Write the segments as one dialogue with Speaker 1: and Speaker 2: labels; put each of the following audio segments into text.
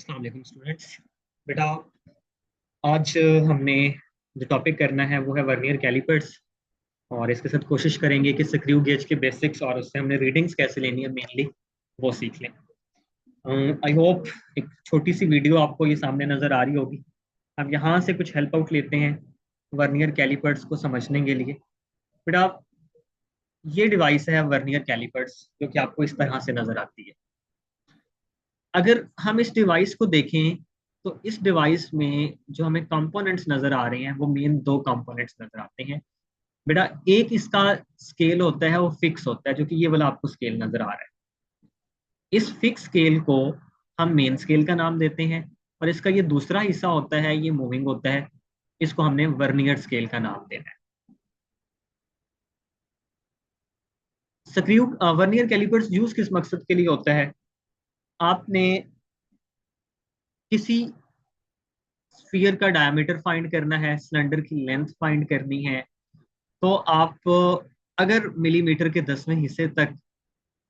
Speaker 1: अस्सलाम वालेकुम स्टूडेंट्स। बेटा, आज हमने जो टॉपिक करना है वो है वर्नियर कैलिपर्स। और इसके साथ कोशिश करेंगे कि स्क्रू गेज के बेसिक्स और उससे हमने रीडिंग्स कैसे लेनी है मेनली वो सीख लें। आई होप एक छोटी सी वीडियो आपको ये सामने नज़र आ रही होगी। अब यहाँ से कुछ हेल्प आउट लेते हैं वर्नियर कैलिपर्स को समझने के लिए। बेटा, ये डिवाइस है वर्नियर कैलिपर्स जो कि आपको इस तरह से नज़र आती है। अगर हम इस डिवाइस को देखें तो इस डिवाइस में जो हमें कंपोनेंट्स नजर आ रहे हैं वो मेन दो कंपोनेंट्स नजर आते हैं। बेटा, एक इसका स्केल होता है वो फिक्स होता है, जो कि ये वाला आपको स्केल नजर आ रहा है। इस फिक्स स्केल को हम मेन स्केल का नाम देते हैं। और इसका ये दूसरा हिस्सा होता है, ये मूविंग होता है, इसको हमने वर्नियर स्केल का नाम देना है। स्क्रू वर्नियर कैलिपर्स यूज किस मकसद के लिए होता है? आपने किसी स्फीयर का डायमीटर फाइंड करना है, सिलेंडर की लेंथ फाइंड करनी है, तो आप अगर मिलीमीटर के 10वें हिस्से तक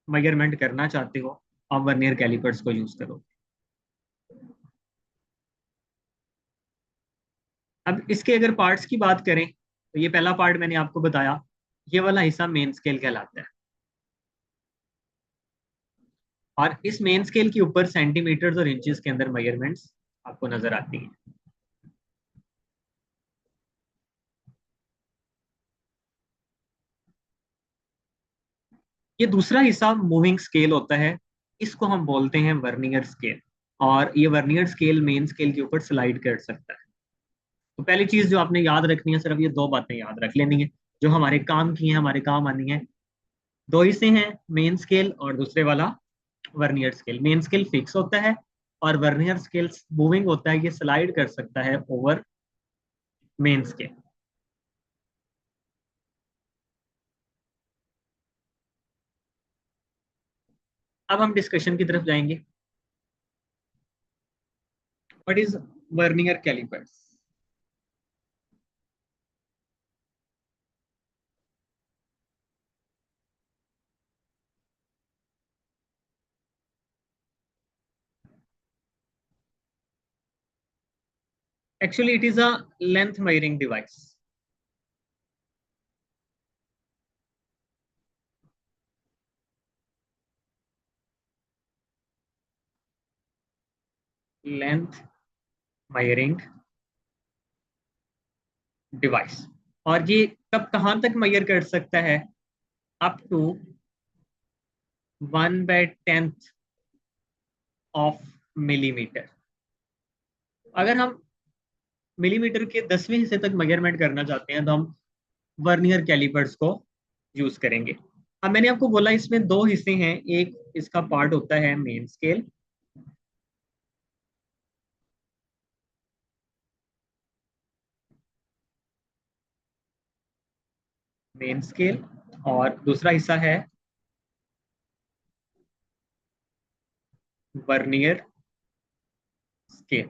Speaker 1: मेजरमेंट करना चाहते हो, आप वर्नियर कैलिपर्स को यूज करो। अब इसके अगर पार्ट्स की बात करें तो ये पहला पार्ट मैंने आपको बताया, ये वाला हिस्सा मेन स्केल कहलाता है। और इस मेन स्केल के ऊपर सेंटीमीटर्स और इंचेस के अंदर मेजरमेंट्स आपको नजर आती हैं। ये दूसरा हिस्सा मूविंग स्केल होता है, इसको हम बोलते हैं वर्नियर स्केल। और ये वर्नियर स्केल मेन स्केल के ऊपर स्लाइड कर सकता है। तो पहली चीज जो आपने याद रखनी है, सिर्फ ये दो बातें याद रख लेनी है जो हमारे काम की हैं, हमारे काम आनी है। दो हिस्से हैं, मेन स्केल और दूसरे वाला vernier scale. Main scale fix होता है और वर्नियर स्केल मूविंग होता है, ये स्लाइड कर सकता है ओवर मेन स्केल। अब हम डिस्कशन की तरफ जाएंगे। What is vernier callipers? Actually it is a length measuring device. Length measuring device. और ये कब कहाँ तक मेजर कर सकता है? Up to 1/10 of millimetre. अगर हम मिलीमीटर के 10वें हिस्से तक मेजरमेंट करना चाहते हैं तो हम वर्नियर कैलिपर्स को यूज करेंगे। अब मैंने आपको बोला इसमें दो हिस्से हैं, एक इसका पार्ट होता है मेन स्केल, मेन स्केल, और दूसरा हिस्सा है vernier scale.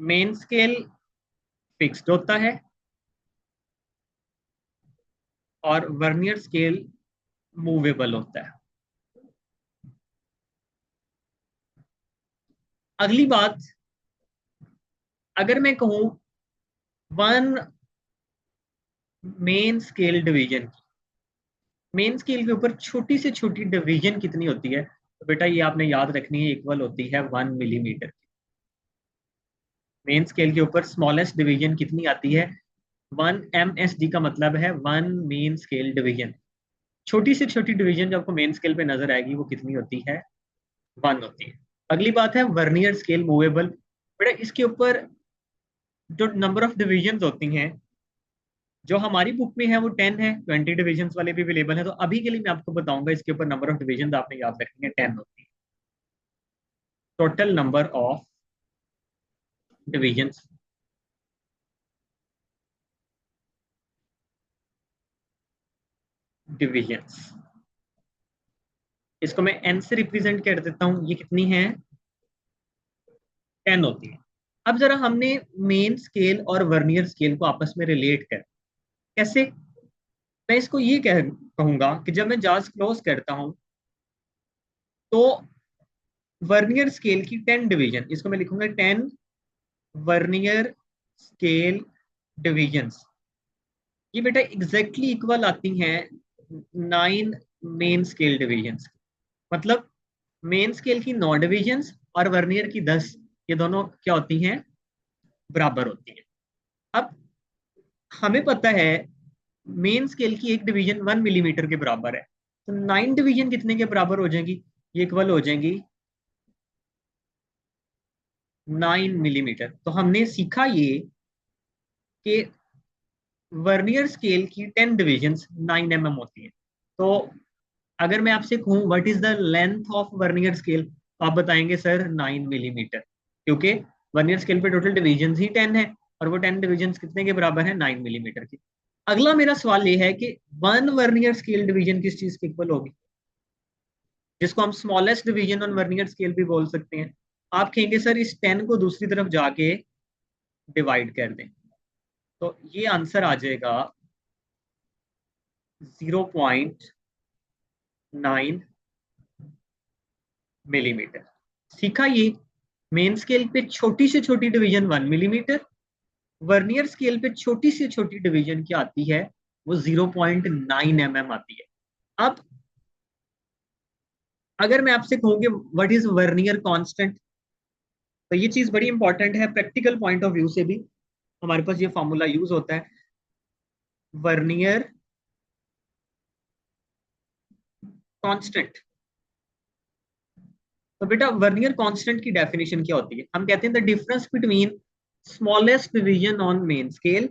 Speaker 1: Main scale fixed होता है और वर्नियर स्केल मूवेबल होता है। अगली बात, अगर मैं कहूं one main scale division, main scale के ऊपर छोटी से छोटी डिवीजन कितनी होती है, तो बेटा ये आपने याद रखनी है, इक्वल होती है 1 मिलीमीटर। मेन स्केल के ऊपर स्मॉलेस्ट डिवीजन कितनी आती है? 1 MSD का मतलब है वन मेन स्केल डिवीजन। छोटी से छोटी डिवीजन जो आपको मेन स्केल पे नजर आएगी वो कितनी होती है? 1 होती है। अगली बात है वर्नियर स्केल मूवेबल। बेटा, इसके ऊपर जो नंबर ऑफ डिवीजन होती हैं, जो हमारी बुक में है वो 10 है, 20 डिविजन वाले भी अवेलेबल है। तो अभी के लिए मैं आपको बताऊंगा इसके ऊपर नंबर ऑफ डिविजन आपने याद रखनी है, 10 होती है। Total number of division, divisions, इसको मैं एन से रिप्रेजेंट कर देता हूँ, ये कितनी है? 10 होती है। अब जरा हमने मेन स्केल और वर्नियर स्केल को आपस में रिलेट कर, कैसे? मैं इसको ये कहूंगा कि जब मैं जाज क्लोज करता हूं तो वर्नियर स्केल की 10 डिवीजन, इसको मैं लिखूंगा 10 वर्नियर स्केल डिविजन्स। ये बेटा एग्जैक्टली इक्वल आती हैं 9 मेन स्केल डिविजन्स। मतलब मेन स्केल की 9 डिविजन्स और वर्नियर की 10, ये दोनों क्या होती हैं, बराबर होती हैं। अब हमें पता है मेन स्केल की एक डिवीजन 1 मिलीमीटर के बराबर है, तो 9 डिवीजन कितने के बराबर हो जाएंगी, ये इक्वल हो जाएंगी 9 मिलीमीटर। तो हमने सीखा ये कि वर्नियर स्केल की 10 डिविजन्स 9 mm होती हैं। तो अगर मैं आपसे कहूँ what is the length of vernier scale, तो आप बताएंगे सर 9 मिलीमीटर, क्योंकि वर्नियर स्केल पे टोटल डिविजन ही 10 है और वो 10 डिविजन कितने के बराबर है, 9 मिलीमीटर की। अगला मेरा सवाल ये है कि वन वर्नियर स्केल डिवीजन किस चीज के इक्वल होगी, जिसको हम smallest division on vernier scale भी बोल सकते हैं। आप कहेंगे सर इस 10 को दूसरी तरफ जाके डिवाइड कर दें, तो ये आंसर आ जाएगा 0.9 मिलीमीटर। सीखा ये, मेन स्केल पे छोटी से छोटी डिवीजन 1 मिलीमीटर, वर्नियर स्केल पे छोटी से छोटी डिवीजन क्या आती है, वो 0.9 mm आती है। अब अगर मैं आपसे कहूंगी व्हाट इज वर्नियर कांस्टेंट, तो ये चीज बड़ी इंपॉर्टेंट है प्रैक्टिकल पॉइंट ऑफ व्यू से भी। हमारे पास ये फॉर्मूला यूज होता है, वर्नियर कांस्टेंट। तो बेटा वर्नियर कांस्टेंट की डेफिनेशन क्या होती है, हम कहते हैं the difference between smallest division on main scale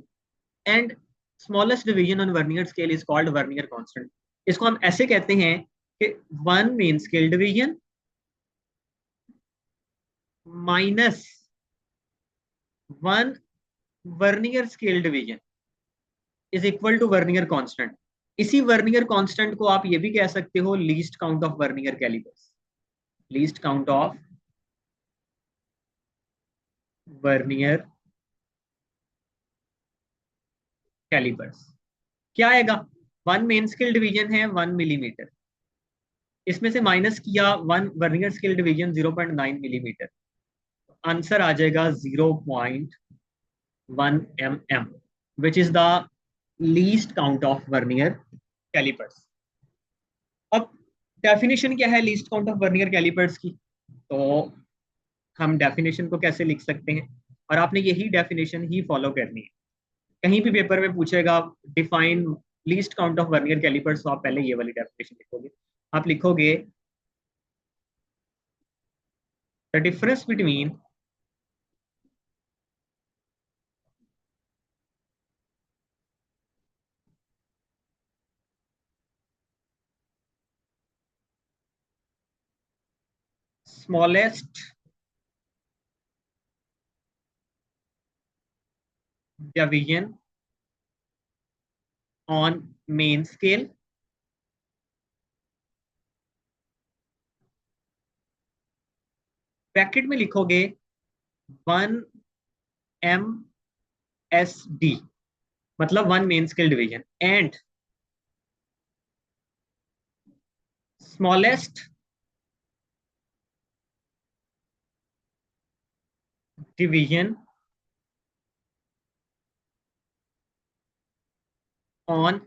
Speaker 1: and smallest division on vernier scale is called vernier constant. इसको हम ऐसे कहते हैं कि one main scale division minus one vernier scale division is equal to vernier constant. इसी vernier constant को आप ये भी कह सकते हो least count of vernier callipers, least count of vernier callipers. क्या आएगा, वन मेन स्केल डिवीजन है 1 मिलीमीटर, इसमें से माइनस किया one vernier scale division 0.9 millimetre, answer आ जाएगा 0.1 mm, which is the least count of vernier calipers. अब definition क्या है least count of vernier calipers की, तो हम डेफिनेशन को कैसे लिख सकते हैं, और आपने यही डेफिनेशन ही फॉलो करनी है। कहीं भी पेपर में पूछेगा define least count of vernier callipers, तो आप पहले ये वाली डेफिनेशन लिखोगे। आप लिखोगे the difference between smallest division on main scale bracket में लिखोगे 1 MSD, मतलब one main scale division, and smallest division on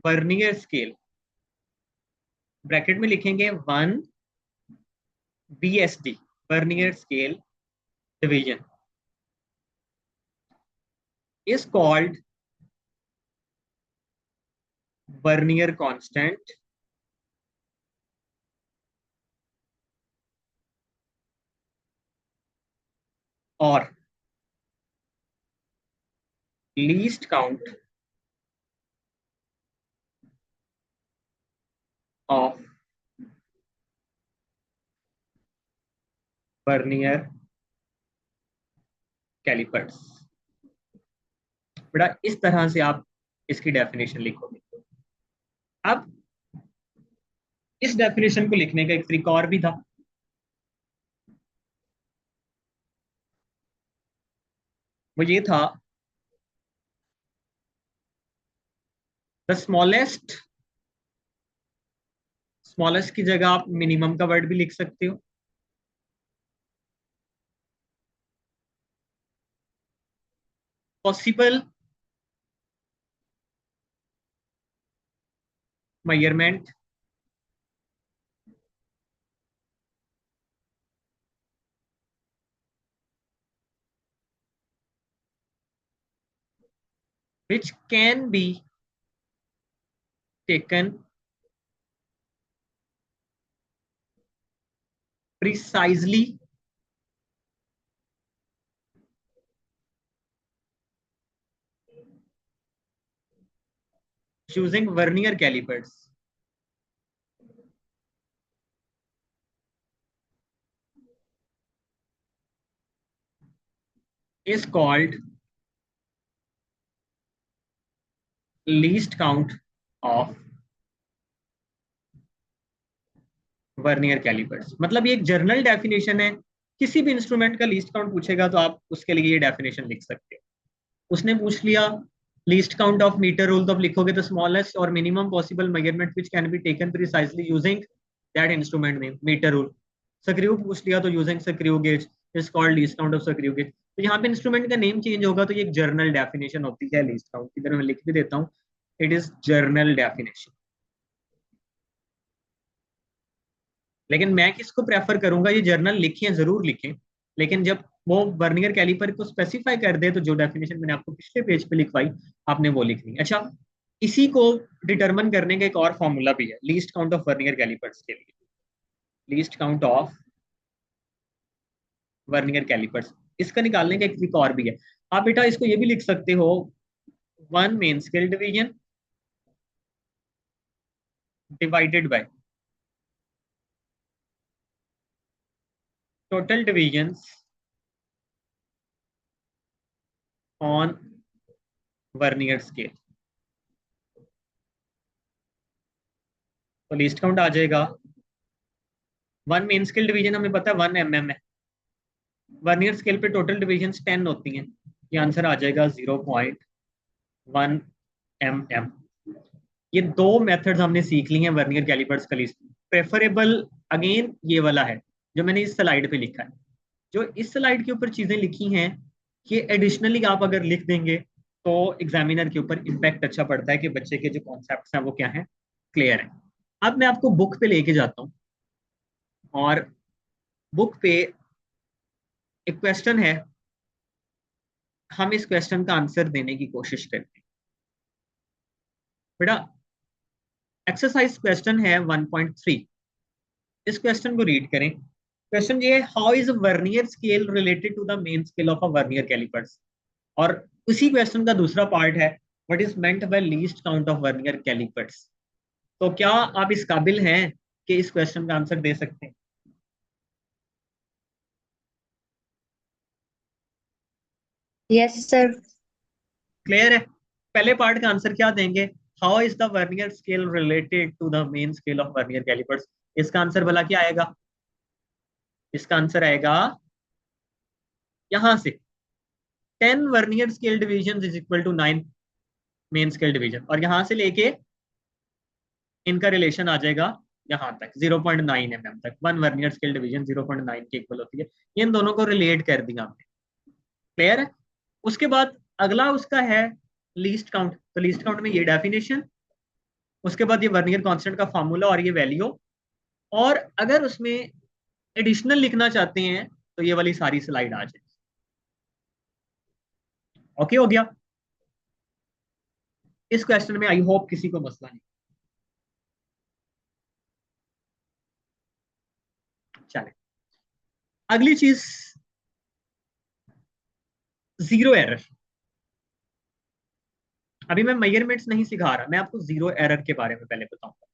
Speaker 1: vernier scale, bracket में लिखेंगे 1 BSD, vernier scale division is called vernier constant और least count of vernier calipers. बेटा इस तरह से आप इसकी डेफिनेशन लिखोगे। अब इस डेफिनेशन को लिखने का एक तरीका और भी था, वो ये था द स्मॉलेस्ट स्मॉलेस्ट की जगह आप मिनिमम का वर्ड भी लिख सकते हो। Possible measurement which can be taken precisely using vernier calipers is called least count of vernier callipers. मतलब ये एक जर्नल डेफिनेशन है। किसी भी इंस्ट्रूमेंट का लीस्ट काउंट पूछेगा तो आप उसके लिए ये डेफिनेशन लिख सकते हो। उसने पूछ लिया least count of metre rule, तो आप लिखोगे द स्मॉलेस्ट और minimum possible measurement which can be taken precisely using that instrument name metre rule. Screw पूछ लिया तो using screw gauge is called least count of screw gauge. तो यहाँ पे इंस्ट्रूमेंट का नेम चेंज होगा तो ये एक जर्नल डेफिनेशन होती है लीस्ट काउंट की। तरह मैं लिख भी देता हूँ, इट इज जर्नल डेफिनेशन। लेकिन मैं किसको प्रेफर करूंगा, ये जर्नल लिखें, जरूर लिखें, लेकिन जब वो वर्नियर कैलिपर को स्पेसिफाई कर दे तो जो डेफिनेशन मैंने आपको पिछले पेज पे लिखवाई आपने वो लिखनी। अच्छा, इसी को डिटरमिन करने का एक और फॉर्मूला भी है least count of vernier callipers के लिए। Least count of vernier callipers, इसका निकालने का एक ट्रिक और भी है। आप बेटा इसको ये भी लिख सकते हो, one main scale division divided by total divisions on vernier scale. तो लीस्ट काउंट आ जाएगा, वन मेन स्केल डिवीजन हमें पता है 1 mm है, वर्नियर स्केल पे टोटल डिविजन 10 होती हैं, ये आंसर आ जाएगा 0.1 mm। ये दो मेथड्स हमने सीख ली हैं वर्नियर कैलिपर्स का लिस्ट। प्रेफरेबल अगेन ये वाला है जो मैंने इस स्लाइड पे लिखा है। जो इस स्लाइड के ऊपर चीजें लिखी हैं ये एडिशनली आप अगर लिख देंगे तो एग्जामिनर के ऊपर इम्पैक्ट अच्छा पड़ता है कि बच्चे के जो कॉन्सेप्ट्स हैं वो क्या हैं, क्लियर है। अब मैं आपको बुक पे लेके जाता हूँ और बुक पे एक क्वेश्चन है, हम इस क्वेश्चन का आंसर देने की कोशिश करते हैं। बेटा एक्सरसाइज क्वेश्चन है 1.3, इस क्वेश्चन को रीड करें। क्वेश्चन ये है, how is vernier scale related to the main scale of a vernier callipers. और उसी क्वेश्चन का दूसरा पार्ट है, what is meant by least count of vernier callipers. तो क्या आप इस काबिल हैं कि इस क्वेश्चन का आंसर दे सकते हैं?
Speaker 2: Yes sir.
Speaker 1: क्लियर है? पहले पार्ट का आंसर क्या देंगे, how is the vernier scale related to the main scale of vernier callipers. इसका आंसर भला क्या आएगा? इसका आंसर आएगा यहां से 10 vernier scale division is equal to 9 main scale division, और यहां से लेके इनका रिलेशन आ जाएगा यहां तक 0.9 mm तक। वन वर्नियर स्केल डिवीजन 0.9 के इक्वल होती है। ये इन दोनों को रिलेट कर दिया हमने, क्लियर है? उसके बाद अगला उसका है लीस्ट काउंट। तो लीस्ट काउंट में ये डेफिनेशन, उसके बाद ये वर्नियर कांस्टेंट का फार्मूला और ये वैल्यू, और अगर उसमें एडिशनल लिखना चाहते हैं तो ये वाली सारी स्लाइड आ जाए। ओके हो गया? इस क्वेश्चन में आई होप किसी को मसला नहीं। चले अगली चीज, जीरो एरर। अभी मैं मेजरमेंट्स नहीं सिखा रहा, मैं आपको जीरो एरर के बारे में पहले बताऊंगा,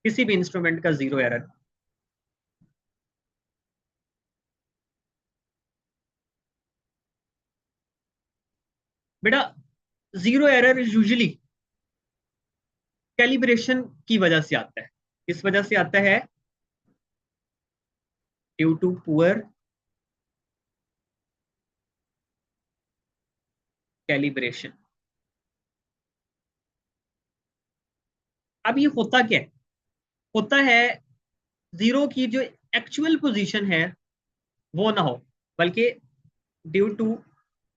Speaker 1: किसी भी इंस्ट्रूमेंट का जीरो एरर। बेटा जीरो एरर यूजुअली कैलिब्रेशन की वजह से आता है। किस वजह से आता है? Due to poor calibration. अब ये होता क्या है, होता है जीरो की जो एक्चुअल पोजीशन है वो ना हो, बल्कि ड्यू टू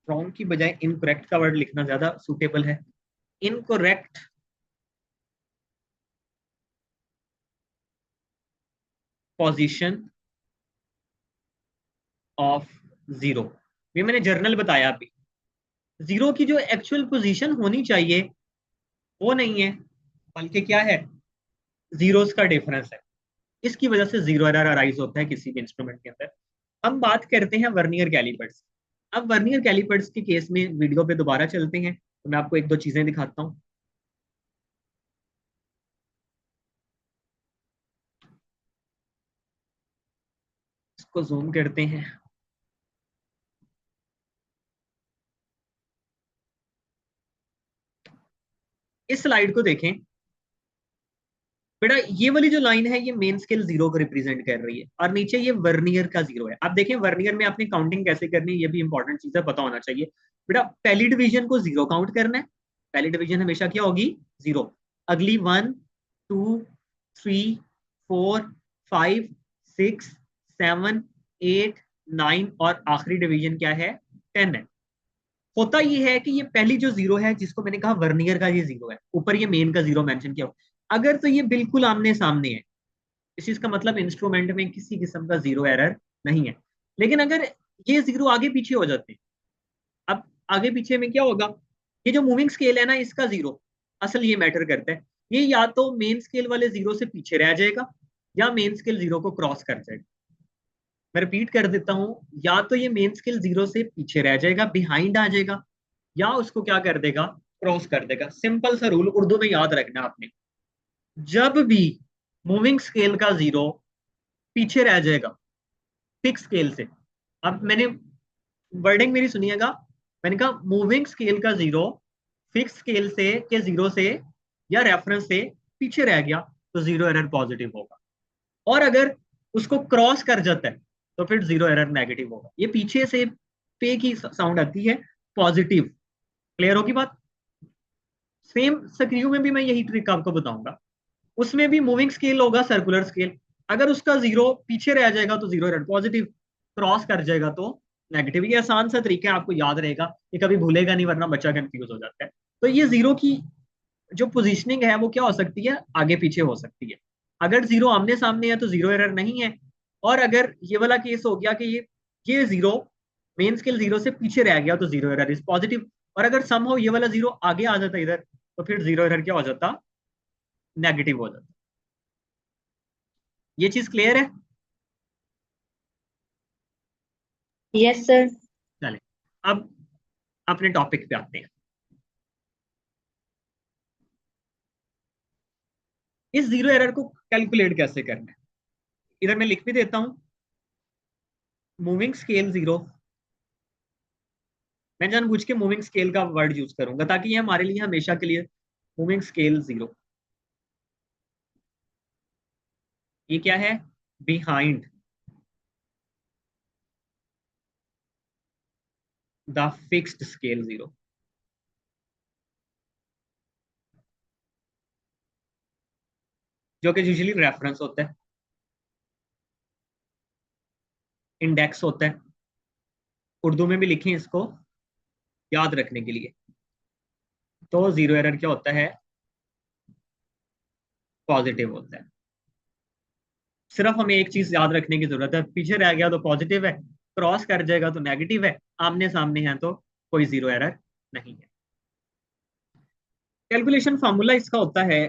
Speaker 1: रॉन्ग की बजाय इनकरेक्ट का वर्ड लिखना ज्यादा सुटेबल है। इनकरेक्ट पोजीशन ऑफ जीरो, ये मैंने जर्नल बताया अभी। जीरो की जो एक्चुअल पोजीशन होनी चाहिए वो नहीं है, बल्कि क्या है, जीरोस का डिफरेंस है। इसकी वजह से जीरो एरर अराइज होता है किसी भी इंस्ट्रूमेंट के अंदर। हम बात करते हैं वर्नियर कैलिपर्स। अब वर्नियर कैलिपर्स के केस में वीडियो पे दोबारा चलते हैं, तो मैं आपको एक दो चीजें दिखाता हूँ। इसको जूम करते हैं। इस स्लाइड को देखें बेटा, ये वाली जो लाइन है ये मेन स्केल जीरो को रिप्रेजेंट कर रही है, और नीचे ये वर्नियर का जीरो है। आप देखें वर्नियर में आपने काउंटिंग कैसे करनी है, ये भी इंपॉर्टेंट चीज है, पता होना चाहिए। बेटा पहली डिवीजन को जीरो काउंट करना है। पहली डिवीजन हमेशा क्या होगी, जीरो। अगली 1 2 3 4 5 6 7 8 9, और आखिरी डिवीजन क्या है, 10 है। होता ये है कि ये पहली जो जीरो है, जिसको मैंने कहा वर्नियर का ये जीरो है, ऊपर ये मेन का जीरो मेंशन किया हो, अगर तो ये बिल्कुल आमने सामने है, इस चीज का मतलब इंस्ट्रूमेंट में किसी किस्म का जीरो एरर नहीं है। लेकिन अगर ये जीरो आगे पीछे हो जाते हैं, अब आगे पीछे में क्या होगा, ये जो मूविंग स्केल है ना, इसका जीरो असल ये मैटर करता है। ये या तो मेन स्केल वाले जीरो से पीछे रह जाएगा, या मेन स्केल जीरो को क्रॉस कर जाएगा। मैं रिपीट कर देता हूं, या तो ये मेन स्केल जीरो से पीछे रह जाएगा, बिहाइंड आ जाएगा, या उसको क्या कर देगा, क्रॉस कर देगा। सिंपल सा रूल उर्दू में याद रखना आपने, जब भी मूविंग स्केल का जीरो पीछे रह जाएगा फिक्स स्केल से, अब मैंने वर्डिंग मेरी सुनिएगा, मैंने कहा मूविंग स्केल का जीरो फिक्स स्केल से के जीरो से या रेफरेंस से पीछे रह गया तो जीरो एरर पॉजिटिव होगा, और अगर उसको क्रॉस कर जाता है तो फिर जीरो एरर नेगेटिव होगा। ये पीछे से पे की साउंड आती है, पॉजिटिव। क्लियर होगी बात। सेम सक्रिय में भी मैं यही ट्रिक आपको बताऊंगा। उसमें भी मूविंग स्केल होगा सर्कुलर स्केल, अगर उसका जीरो पीछे रह जाएगा तो जीरो एरर पॉजिटिव, क्रॉस कर जाएगा तो नेगेटिव। ये आसान सा तरीका है, आपको याद रहेगा, ये कभी भूलेगा नहीं, वरना बच्चा कंफ्यूज हो जाता है। तो ये जीरो की जो पोजीशनिंग है वो क्या हो सकती है, आगे पीछे हो सकती है। अगर जीरो आमने सामने है तो जीरो एरर नहीं है, और अगर ये वाला केस हो गया कि ये जीरो मेन स्केल जीरो से पीछे रह गया तो जीरो एरर इज पॉजिटिव, और अगर सम हो ये वाला जीरो आगे आ जाता इधर तो फिर जीरो एरर क्या हो जाता, नेगेटिव हो जाता। ये चीज क्लियर है।
Speaker 2: Yes sir.
Speaker 1: चले अब अपने टॉपिक पे आते हैं। इस जीरो एरर को कैलकुलेट कैसे करना है, इधर मैं लिख भी देता हूं। मूविंग स्केल जीरो, मैं जानबूझ के मूविंग स्केल का वर्ड यूज करूंगा ताकि ये हमारे लिए हमेशा के लिए, मूविंग स्केल जीरो, ये क्या है, behind the fixed scale zero. जो कि यूजुअली रेफरेंस होता है, इंडेक्स होता है, उर्दू में भी लिखें इसको याद रखने के लिए। तो जीरो एरर क्या होता है, पॉजिटिव होता है। सिर्फ हमें एक चीज याद रखने की जरूरत है, पीछे रह गया तो पॉजिटिव है, क्रॉस कर जाएगा तो नेगेटिव है, आमने सामने है तो कोई जीरो एरर नहीं है। कैलकुलेशन फार्मूला इसका होता है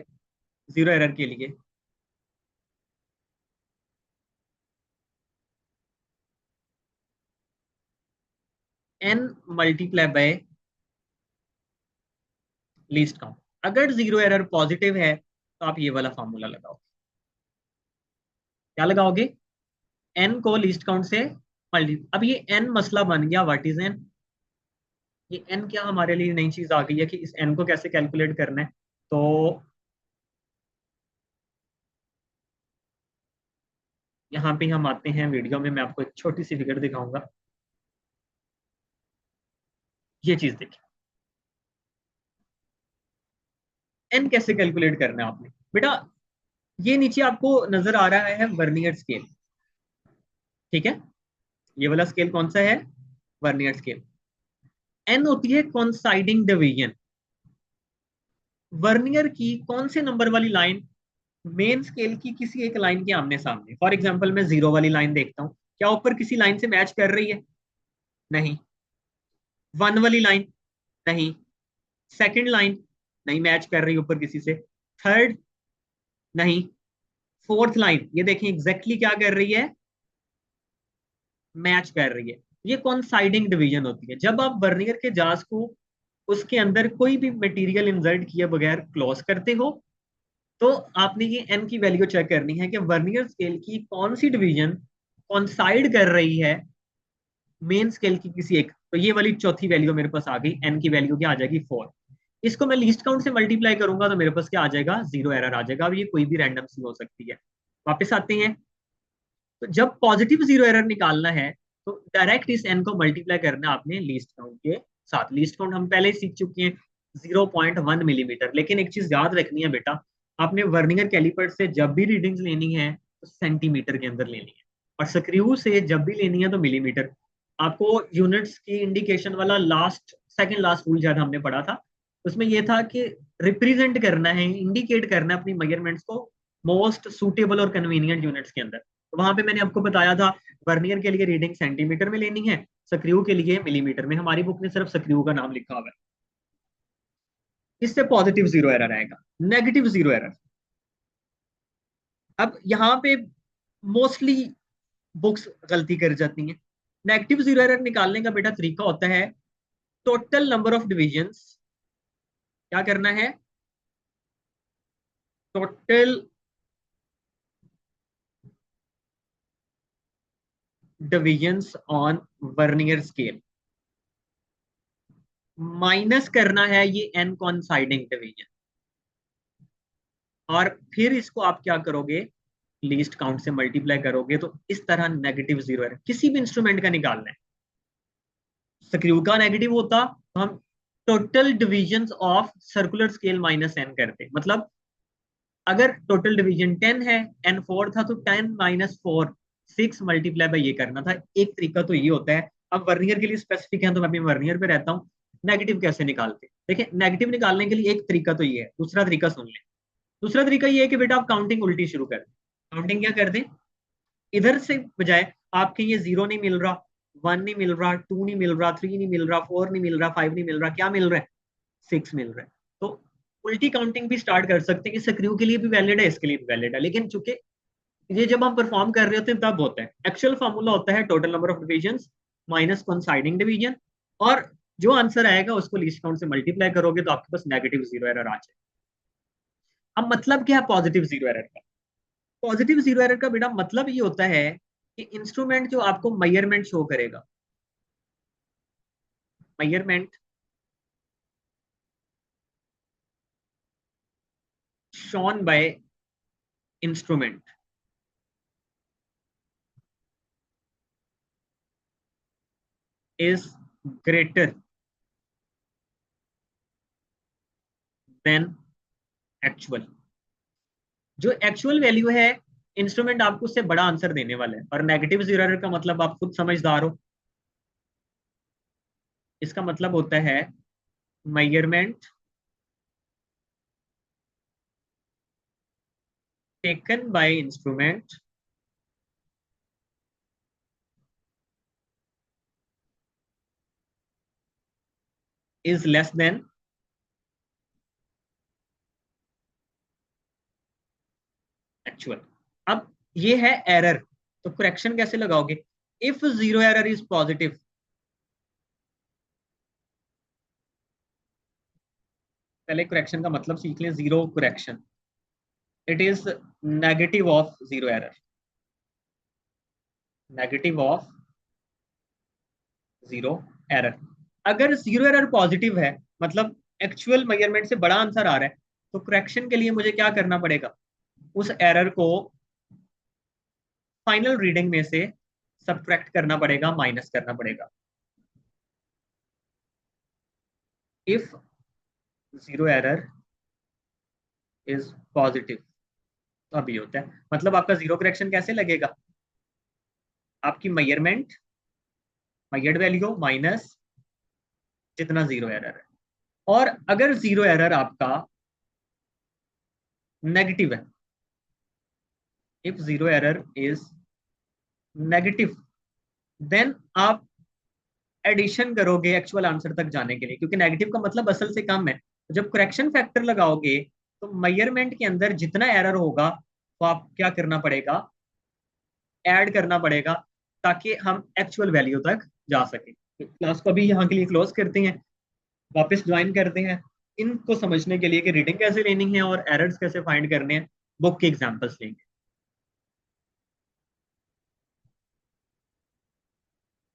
Speaker 1: जीरो एरर के लिए, n multiply by least count. अगर जीरो एरर पॉजिटिव है तो आप ये वाला फार्मूला लगाओ। क्या लगाओगे, n को लीस्ट काउंट से मल्टी। अब ये n मसला बन गया, व्हाट इज n, ये n क्या हमारे लिए नई चीज आ गई है कि इस n को कैसे कैलकुलेट करना है। तो यहाँ पे हम आते हैं वीडियो में, मैं आपको एक छोटी सी फिगर दिखाऊंगा। ये चीज देखिए, n कैसे कैलकुलेट करना है आपने बेटा। ये नीचे आपको नजर आ रहा है वर्नियर स्केल, ठीक है। ये वाला स्केल कौन सा है? Vernier scale. एन होती है कॉन्साइडिंग डिवीजन। वर्नियर की कौन से नंबर वाली लाइन मेन स्केल की किसी एक लाइन के आमने सामने, फॉर एग्जाम्पल मैं जीरो वाली लाइन देखता हूँ, क्या ऊपर किसी लाइन से मैच कर रही है? नहीं। वन वाली लाइन? नहीं। Second line? नहीं मैच कर रही ऊपर किसी से। थर्ड? नहीं। फोर्थ लाइन ये देखें एग्जैक्टली क्या कर रही है? मैच कर रही है। ये कॉन्साइडिंग डिवीजन होती है। जब आप वर्नियर के जास को उसके अंदर कोई भी मटेरियल इंसर्ट किए बगैर क्लोज करते हो, तो आपने ये एन की वैल्यू चेक करनी है कि वर्नियर स्केल की कौन सी डिवीजन कॉन्साइड कर रही है मेन स्केल की किसी एक। तो ये वाली चौथी वैल्यू मेरे पास आ गई, एन की वैल्यू क्या आ जाएगी? 4। इसको मैं लीस्ट काउंट से मल्टीप्लाई करूंगा तो मेरे पास क्या आ जाएगा? जीरो एरर आ जाएगा। अब ये कोई भी रैंडम सी हो सकती है। वापस आते हैं। तो जब पॉजिटिव जीरो एरर निकालना है तो डायरेक्ट इस एन को मल्टीप्लाई करना है आपने लीस्ट काउंट के साथ। लीस्ट काउंट हम पहले ही सीख चुके हैं, 0.1 मिलीमीटर। लेकिन एक चीज याद रखनी है बेटा, आपने वर्नियर कैलिपर से जब भी रीडिंग्स लेनी है तो सेंटीमीटर के अंदर लेनी है, और स्क्रू से जब भी लेनी है तो मिलीमीटर। आपको यूनिट्स की इंडिकेशन वाला लास्ट सेकंड लास्ट रूल शायद हमने पढ़ा था, उसमें यह था कि रिप्रेजेंट करना है, इंडिकेट करना है अपनी मेजरमेंट्स को मोस्ट सुटेबल और कन्वीनियंट यूनिट्स के अंदर। तो वहां पे मैंने आपको बताया था वर्नियर के लिए रीडिंग सेंटीमीटर में लेनी है, स्क्रू के लिए मिलीमीटर में। हमारी बुक ने सिर्फ स्क्रू का नाम लिखा हुआ है। इससे पॉजिटिव जीरो एरर आएगा। नेगेटिव जीरो एरर, अब यहाँ पे मोस्टली बुक्स गलती कर जाती हैं। नेगेटिव जीरो एरर निकालने का बेटा तरीका होता है टोटल नंबर ऑफ डिविजन्स, क्या करना है? Total divisions on vernier scale minus करना है ये एन कॉन्साइडिंग डिवीजन, और फिर इसको आप क्या करोगे? लीस्ट काउंट से मल्टीप्लाई करोगे। तो इस तरह नेगेटिव जीरो एरर किसी भी इंस्ट्रूमेंट का निकालना है। स्क्रू का नेगेटिव होता तो हम total divisions of circular scale minus N करते। मतलब अगर टोटल डिवीजन 10 है, एन 4 था, तो 10 - 4 6 मल्टीप्लाई बाई ये करना था। एक तरीका तो ये होता है। अब वर्नियर के लिए स्पेसिफिक है तो मैं भी वर्नियर पे रहता हूँ। नेगेटिव कैसे निकालते? देखिए नेगेटिव निकालने के लिए एक तरीका तो ये है, दूसरा तरीका सुन ले। दूसरा तरीका ये है कि बेटा आप काउंटिंग उल्टी शुरू कर दें। काउंटिंग क्या कर दें? इधर से बजाय आपके ये जीरो नहीं मिल रहा, वन नहीं मिल रहा, टू नहीं मिल रहा, थ्री नहीं मिल रहा, फोर नहीं मिल रहा, फाइव नहीं मिल रहा, क्या मिल रहा है? सिक्स मिल रहा है। तो उल्टी काउंटिंग भी स्टार्ट कर सकते हैं कि स्क्रू के लिए भी वैलिड है, इसके लिए भी वैलिड है। लेकिन चूंकि ये जब हम परफॉर्म कर रहे होते हैं तब होता है। एक्चुअल फॉर्मूला होता है total number of division minus coinciding division, और जो आंसर आएगा उसको लीस्ट काउंट से मल्टीप्लाई करोगे तो आपके पास नेगेटिव जीरो एरर आ जाए। अब मतलब क्या है पॉजिटिव जीरो एरर का? पॉजिटिव जीरो एरर का बेटा मतलब ये होता है कि इंस्ट्रूमेंट जो आपको मेजरमेंट शो करेगा, measurement shown by instrument is greater than actual. जो एक्चुअल वैल्यू है, इंस्ट्रूमेंट आपको उससे बड़ा आंसर देने वाला है। और नेगेटिव जीरो एरर का मतलब आप खुद समझदार हो, इसका मतलब होता है measurement taken by instrument is less than actual. अब ये है एरर, तो करेक्शन कैसे लगाओगे? If zero error is positive, पहले करेक्शन का मतलब सीख लें। Zero correction, it is negative of zero error, negative of zero error. अगर जीरो एरर पॉजिटिव है, मतलब एक्चुअल मेजरमेंट से बड़ा आंसर आ रहा है, तो करेक्शन के लिए मुझे क्या करना पड़ेगा? उस एरर को फाइनल रीडिंग में से सब्ट्रैक्ट करना पड़ेगा, माइनस करना पड़ेगा। If zero error is positive, तो अभी होता है, मतलब आपका जीरो करेक्शन कैसे लगेगा, आपकी मयर्ड वैल्यू माइनस जितना जीरो एरर है। और अगर जीरो एरर आपका नेगेटिव है, if zero error is negative, then आप एडिशन करोगे एक्चुअल आंसर तक जाने के लिए, क्योंकि नेगेटिव का मतलब असल से कम है। तो जब करेक्शन फैक्टर लगाओगे तो मेजरमेंट के अंदर जितना एरर होगा वो आप क्या करना पड़ेगा, ऐड करना पड़ेगा, ताकि हम एक्चुअल वैल्यू तक जा सके। क्लास को अभी यहाँ के लिए क्लोज करते हैं, वापस ज्वाइन करते हैं इनको समझने के लिए कि रीडिंग कैसे लेनी है और एरर्स कैसे फाइंड करने हैं, बुक के एग्जांपल्स लेंगे।